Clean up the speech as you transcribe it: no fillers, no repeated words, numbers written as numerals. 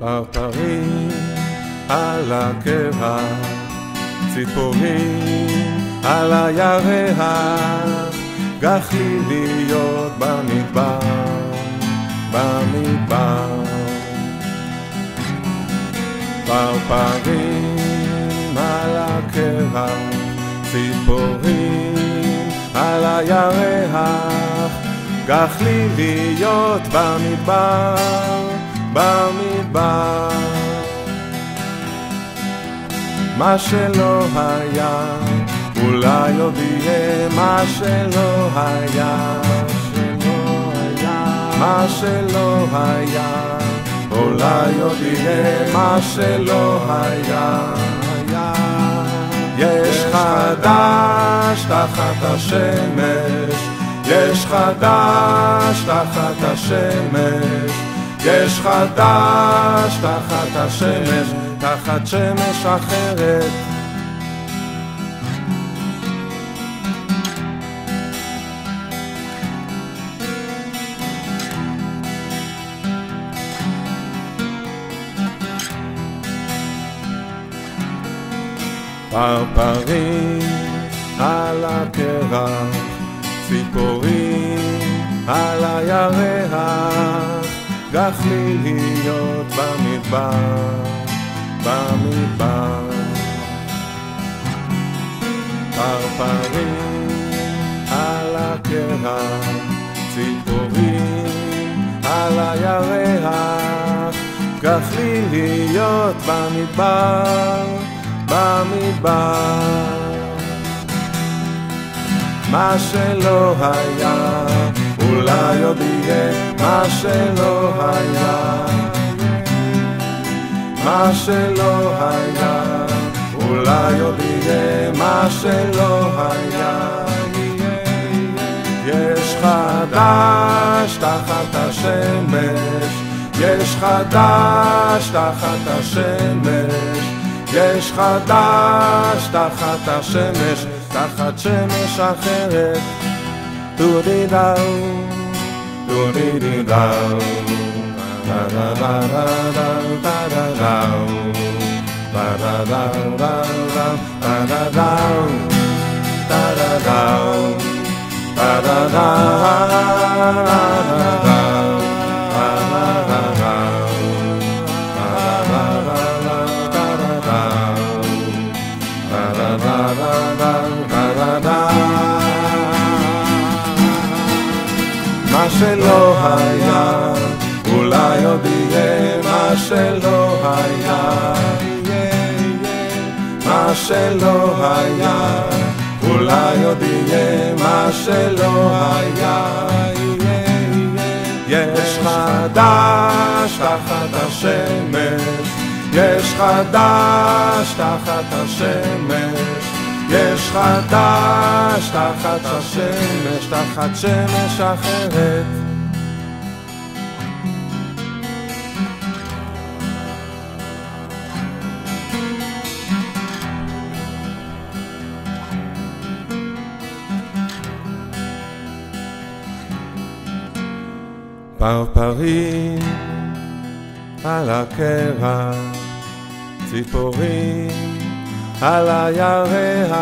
פרפרים על הקרח, ציפורים על הירח, גחליליות במדבר, במדבר. פרפרים על הקרח, ציפורים על הירח, גחליליות במדבר, במדבר. מה שלא היה, אולי עוד יהיה. מה שלא היה, מה שלא היה, אולי עוד יהיה. מה שלא היה, יש חדש תחת השמש, יש חדש תחת השמש, יש חדש תחת השמש, תחת שמש אחרת. פרפרים על הקרח, ציפורים על הירח, גחליליות במדבר, במדבר. פרפרים על הקרח, ציפורים על הירח, גחליליות במדבר, במדבר. מה שלא היה, אולי עוד יהיה. מה שלא היה, מה שלא היה, אולי עוד יהיה. מה שלא היה, יש חדש תחת השמש, יש חדש תחת השמש, יש חדש תחת השמש, תחת שמש אחרת. דודי דאו, דודי די דאו, דה דה דה דה דה דה דאו, דה דה דה דה דה דה דאו, דה דה דאו, דה דה דה דה דה. מה שלא היה, אולי עוד יהיה. מה שלא היה, מה שלא היה, אולי עוד יהיה. מה שלא היה, יש חדש תחת השמש, יש חדש תחת השמש, יש חדש תחת השמש, תחת שמש אחרת. פרפרים על הקרח, ציפורים על הירח,